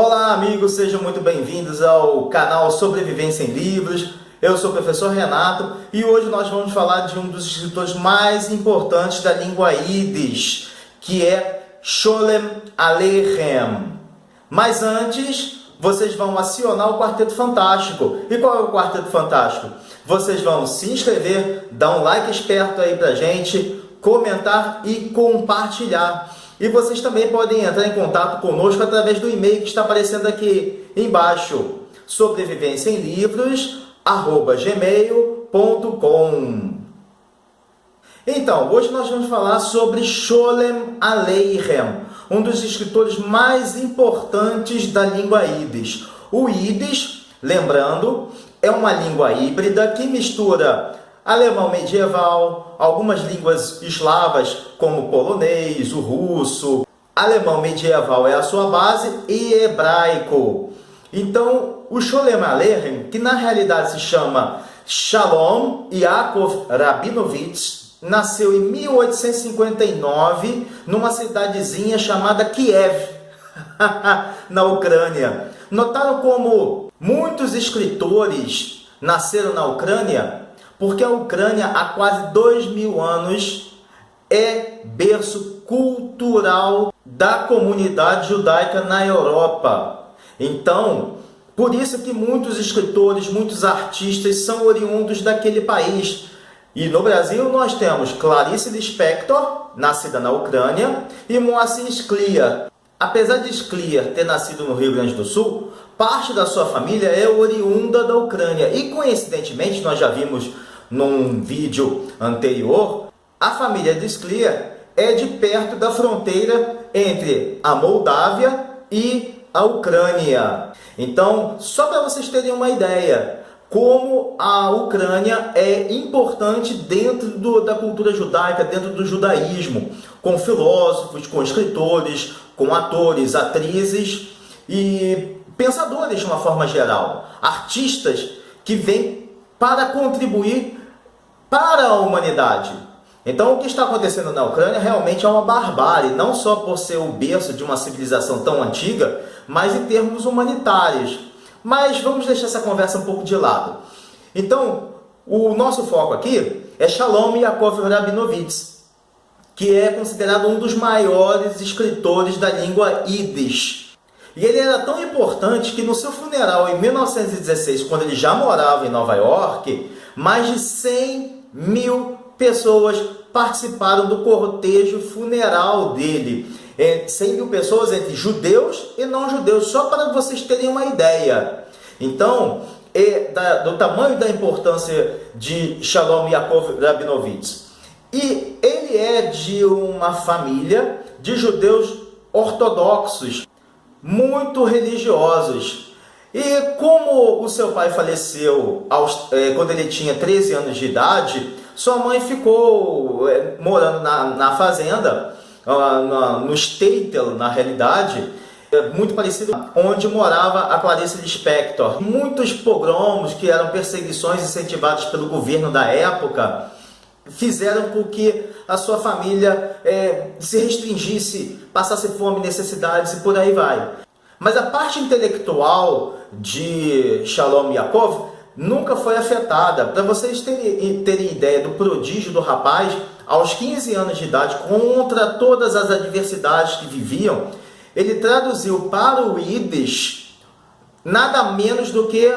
Olá amigos, sejam muito bem-vindos ao canal Sobrevivência em Livros. Eu sou o professor Renato e hoje nós vamos falar de um dos escritores mais importantes da língua Yiddish, que é Sholem Aleichem. Mas antes, vocês vão acionar o Quarteto Fantástico. E qual é o Quarteto Fantástico? Vocês vão se inscrever, dar um like esperto aí pra gente, comentar e compartilhar. E vocês também podem entrar em contato conosco através do e-mail que está aparecendo aqui embaixo, sobrevivenciaemlivros@gmail.com. Então, hoje nós vamos falar sobre Sholem Aleichem, um dos escritores mais importantes da língua Yiddish. O Yiddish, lembrando, é uma língua híbrida que mistura alemão medieval, algumas línguas eslavas como o polonês, o russo. Alemão medieval é a sua base e hebraico. Então, o Sholem Aleichem, que na realidade se chama Shalom Yaakov Rabinovich, nasceu em 1859 numa cidadezinha chamada Kiev, na Ucrânia. Notaram como muitos escritores nasceram na Ucrânia? Porque a Ucrânia, há quase 2000 anos, é berço cultural da comunidade judaica na Europa. Então, por isso que muitos escritores, muitos artistas são oriundos daquele país. E no Brasil nós temos Clarice Lispector, nascida na Ucrânia, e Moacir Scliar. Apesar de Scliar ter nascido no Rio Grande do Sul, parte da sua família é oriunda da Ucrânia. E coincidentemente, nós já vimos num vídeo anterior, a família de Scliar é de perto da fronteira entre a Moldávia e a Ucrânia. Então, só para vocês terem uma ideia, como a Ucrânia é importante dentro da cultura judaica, dentro do judaísmo, com filósofos, com escritores, com atores, atrizes e pensadores de uma forma geral, artistas que vêm para contribuir para a humanidade. Então, o que está acontecendo na Ucrânia realmente é uma barbárie, não só por ser o berço de uma civilização tão antiga, mas em termos humanitários. Mas vamos deixar essa conversa um pouco de lado. Então, o nosso foco aqui é Shalom Yaakov Rabinovich, que é considerado um dos maiores escritores da língua Yiddish. E ele era tão importante que no seu funeral em 1916, quando ele já morava em Nova York, mais de 100 mil pessoas participaram do cortejo funeral dele. 100 mil pessoas entre judeus e não judeus, só para vocês terem uma ideia. Então, do tamanho da importância de Shalom Yaakov Rabinovich. E ele é de uma família de judeus ortodoxos, muito religiosos. E como o seu pai faleceu quando ele tinha 13 anos de idade, sua mãe ficou morando na fazenda, no shtetl, na realidade, muito parecido onde morava a Clarice Lispector. Muitos pogromos, que eram perseguições incentivadas pelo governo da época, fizeram com que a sua família se restringisse, passasse fome, necessidades e por aí vai. Mas a parte intelectual de Shalom Yaakov nunca foi afetada. Para vocês terem ideia do prodígio do rapaz, aos 15 anos de idade, contra todas as adversidades que viviam, ele traduziu para o Yiddish nada menos do que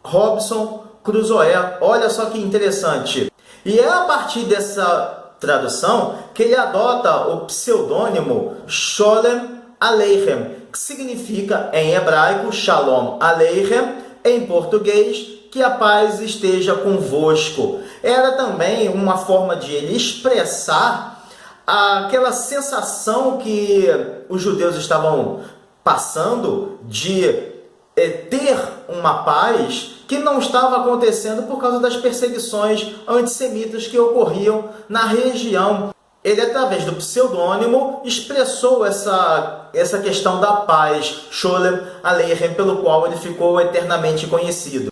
Robinson Crusoe. Olha só que interessante. E é a partir dessa tradução que ele adota o pseudônimo Sholem Aleichem, que significa em hebraico Shalom Aleichem, em português que a paz esteja convosco. Era também uma forma de ele expressar aquela sensação que os judeus estavam passando de ter uma paz que não estava acontecendo por causa das perseguições antissemitas que ocorriam na região. Ele, através do pseudônimo, expressou essa questão da paz, Sholem Aleichem, pelo qual ele ficou eternamente conhecido.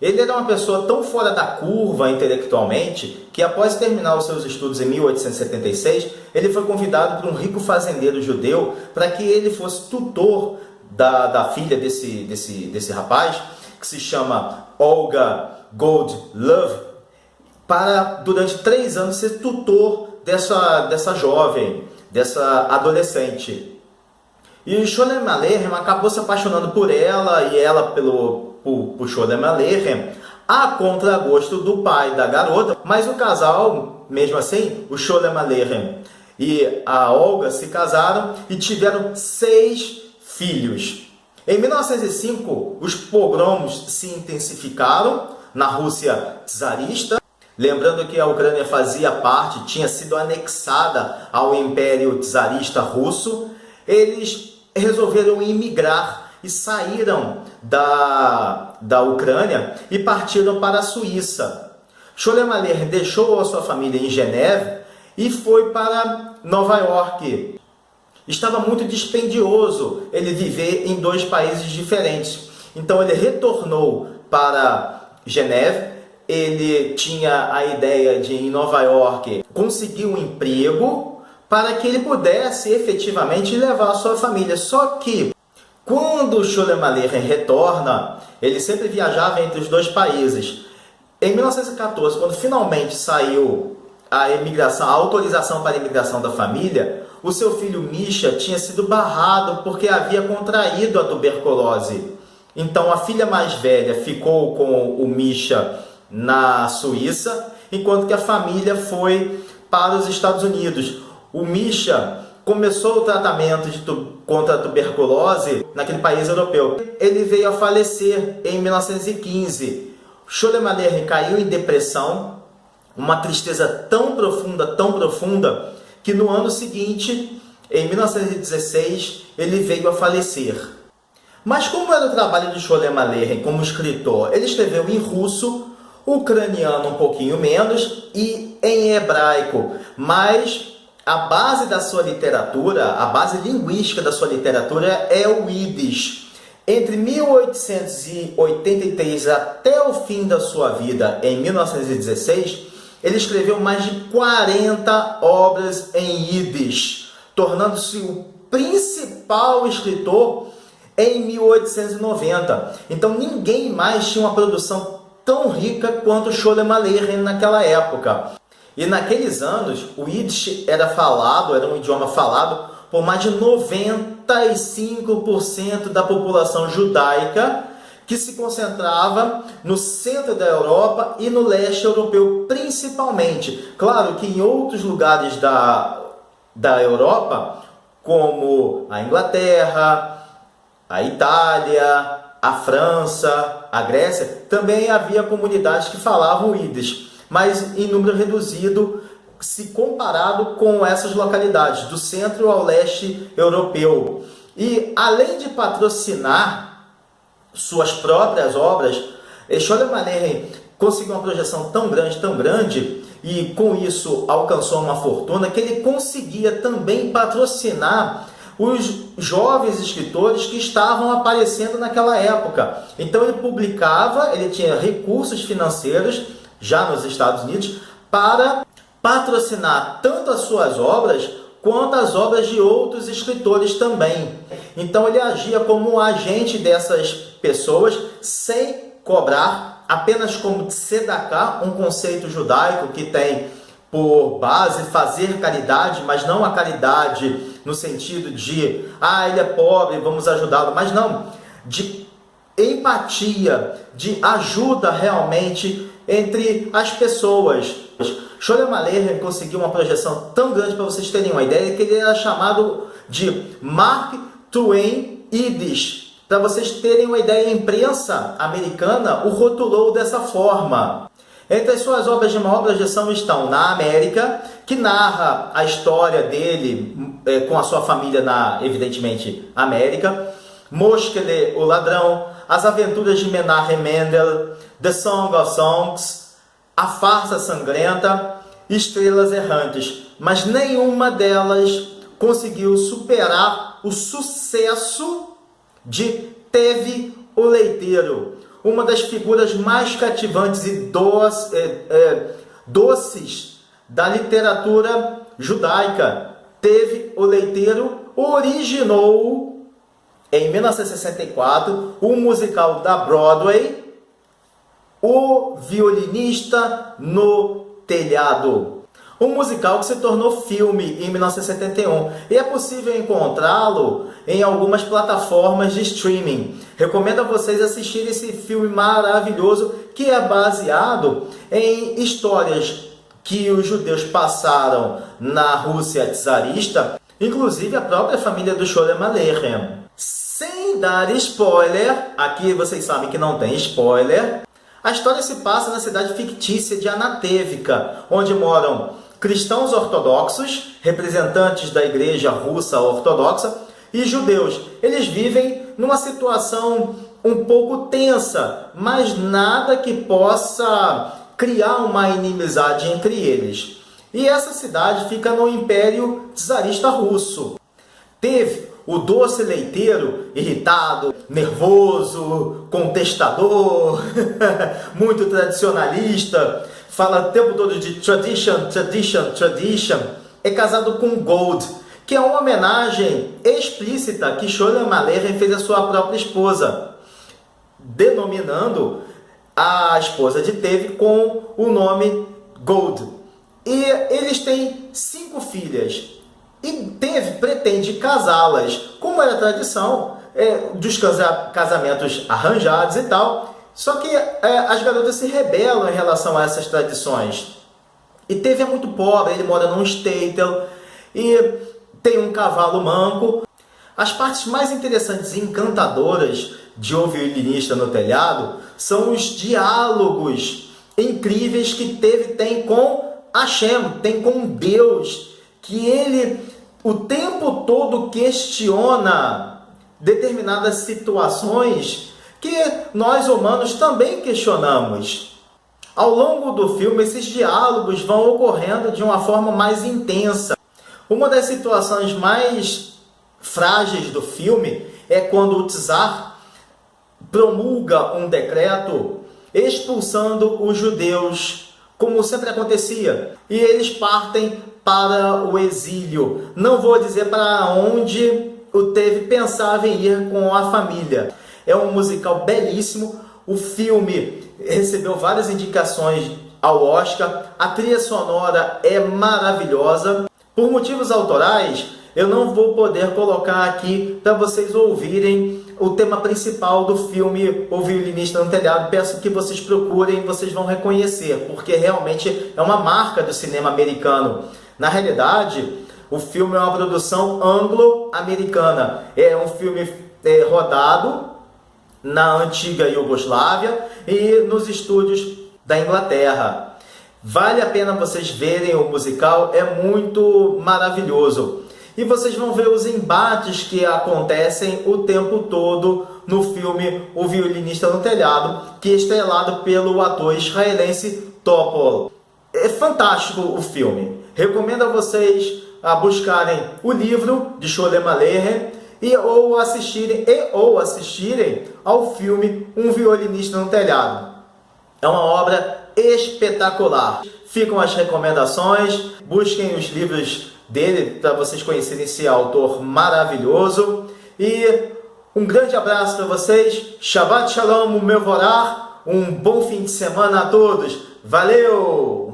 Ele era uma pessoa tão fora da curva intelectualmente que, após terminar os seus estudos em 1876, ele foi convidado por um rico fazendeiro judeu para que ele fosse tutor da filha desse rapaz, que se chama Olga Goldlove, para durante 3 anos ser tutor dessa jovem, dessa adolescente. E Sholem Aleichem acabou se apaixonando por ela e ela por Sholem Aleichem, a contragosto do pai da garota, mas o casal, mesmo assim, o Sholem Aleichem e a Olga se casaram e tiveram 6 filhos. Em 1905, os pogroms se intensificaram na Rússia czarista. Lembrando que a Ucrânia fazia parte, tinha sido anexada ao Império Czarista Russo, eles resolveram imigrar e saíram da Ucrânia e partiram para a Suíça. Sholem Aleichem deixou a sua família em Geneve e foi para Nova York. Estava muito dispendioso ele viver em 2 países diferentes. Então ele retornou para Geneve. Ele tinha a ideia de, em Nova York, conseguir um emprego para que ele pudesse efetivamente levar a sua família. Só que, quando Sholem Aleichem retorna, ele sempre viajava entre os 2 países. Em 1914, quando finalmente saiu a autorização para a imigração da família, o seu filho Misha tinha sido barrado porque havia contraído a tuberculose. Então a filha mais velha ficou com o Misha na Suíça, enquanto que a família foi para os Estados Unidos. O Misha começou o tratamento contra a tuberculose naquele país europeu. Ele veio a falecer em 1915. Sholem Aleichem caiu em depressão, uma tristeza tão profunda, que no ano seguinte, em 1916, ele veio a falecer. Mas como era o trabalho de Sholem Aleichem como escritor? Ele escreveu em russo, ucraniano um pouquinho menos e em hebraico, mas a base da sua literatura, a base linguística da sua literatura é o Yiddish. Entre 1883 até o fim da sua vida, em 1916, ele escreveu mais de 40 obras em Yiddish, tornando-se o principal escritor em 1890. Então ninguém mais tinha uma produção tão rica quanto Sholem Aleichem naquela época. E naqueles anos, o Yiddish era um idioma falado por mais de 95% da população judaica, que se concentrava no centro da Europa e no leste europeu principalmente. Claro que em outros lugares da Europa, como a Inglaterra, a Itália, a França, a Grécia, também havia comunidades que falavam Yiddish, mas em número reduzido se comparado com essas localidades, do centro ao leste europeu. E além de patrocinar suas próprias obras, Sholem Aleichem conseguiu uma projeção tão grande, e com isso alcançou uma fortuna, que ele conseguia também patrocinar os jovens escritores que estavam aparecendo naquela época. Então ele tinha recursos financeiros, já nos Estados Unidos, para patrocinar tanto as suas obras, quanto as obras de outros escritores também. Então ele agia como um agente dessas pessoas, sem cobrar, apenas como tzedakah, um conceito judaico que tem por base fazer caridade, mas não a caridade no sentido de, ele é pobre, vamos ajudá-lo, mas não, de empatia, de ajuda realmente entre as pessoas. Sholem Aleichem conseguiu uma projeção tão grande, para vocês terem uma ideia, que ele era chamado de Mark Twain Yiddish. Para vocês terem uma ideia, a imprensa americana o rotulou dessa forma. Entre as suas obras de maior projeção estão Na América, que narra a história dele com a sua família evidentemente, América. Moshkele, o Ladrão, As Aventuras de Menachem Mendel, The Song of Songs, A Farsa Sangrenta, Estrelas Errantes. Mas nenhuma delas conseguiu superar o sucesso de Teve o Leiteiro, uma das figuras mais cativantes e doces da literatura judaica. Teve o Leiteiro originou em 1964, o musical da Broadway, O Violinista no Telhado. Um musical que se tornou filme em 1971 e é possível encontrá-lo em algumas plataformas de streaming. Recomendo a vocês assistirem esse filme maravilhoso que é baseado em histórias que os judeus passaram na Rússia czarista, inclusive a própria família do Sholem Aleichem. Sem dar spoiler, aqui vocês sabem que não tem spoiler, a história se passa na cidade fictícia de Anatevka, onde moram cristãos ortodoxos, representantes da igreja russa ortodoxa, e judeus. Eles vivem numa situação um pouco tensa, mas nada que possa criar uma inimizade entre eles. E essa cidade fica no Império Czarista Russo. Teve o doce leiteiro irritado, nervoso, contestador, muito tradicionalista, fala o tempo todo de tradition, tradition, tradition, é casado com Gold, que é uma homenagem explícita que Sholem Aleichem fez à sua própria esposa, denominando a esposa de Tev com o nome Gold. E eles têm 5 filhas. E Tev pretende casá-las, como era a tradição dos casamentos arranjados e tal. Só que as garotas se rebelam em relação a essas tradições. E Tev é muito pobre, ele mora num shtetl e tem um cavalo manco. As partes mais interessantes e encantadoras de O Violinista no Telhado são os diálogos incríveis que Tev tem com Hashem, tem com Deus, que ele o tempo todo questiona determinadas situações que nós humanos também questionamos. Ao longo do filme, esses diálogos vão ocorrendo de uma forma mais intensa. Uma das situações mais frágeis do filme é quando o czar promulga um decreto expulsando os judeus, como sempre acontecia, e eles partem para o exílio. Não vou dizer para onde o Tev pensava em ir com a família. É um musical belíssimo. O filme recebeu várias indicações ao Oscar. A trilha sonora é maravilhosa. Por motivos autorais, eu não vou poder colocar aqui para vocês ouvirem o tema principal do filme O Violinista no Telhado. Peço que vocês procurem, vocês vão reconhecer, porque realmente é uma marca do cinema americano. Na realidade, o filme é uma produção anglo-americana. É um filme rodado na antiga Iugoslávia e nos estúdios da Inglaterra. Vale a pena vocês verem o musical, é muito maravilhoso. E vocês vão ver os embates que acontecem o tempo todo no filme O Violinista no Telhado, que é estrelado pelo ator israelense Topol. É fantástico o filme. Recomendo a vocês a buscarem o livro de Sholem Aleichem ou assistirem ao filme Um Violinista no Telhado. É uma obra espetacular. Ficam as recomendações, busquem os livros dele para vocês conhecerem esse autor maravilhoso. E um grande abraço para vocês. Shabbat Shalom, Mevorach. Um bom fim de semana a todos. Valeu!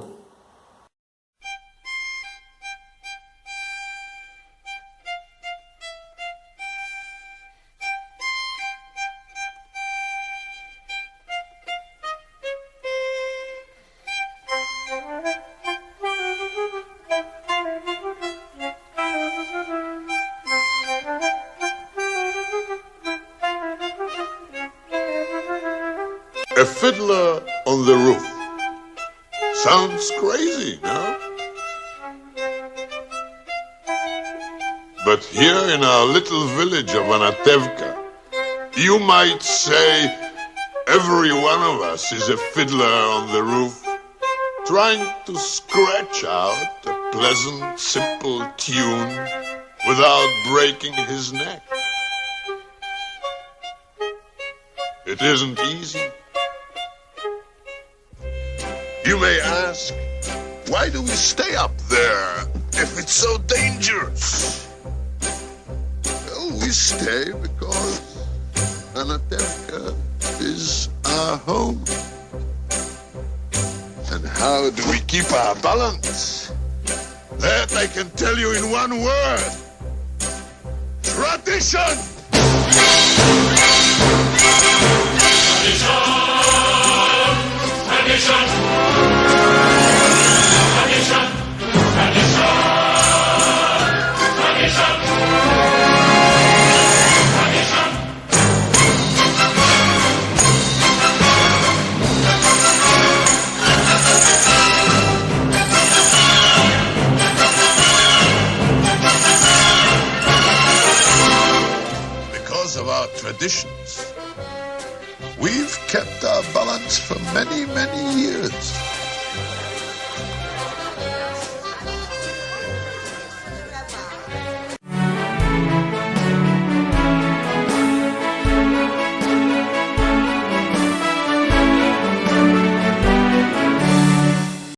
A fiddler on the roof. Sounds crazy, no? But here in our little village of Anatevka, you might say every one of us is a fiddler on the roof, trying to scratch out a pleasant, simple tune without breaking his neck. It isn't easy. You may ask, why do we stay up there if it's so dangerous? Well, we stay because course, Anatevka is our home. And how do we keep our balance? That I can tell you in one word. Tradition! Because of our traditions, we've kept our balance for many, many years.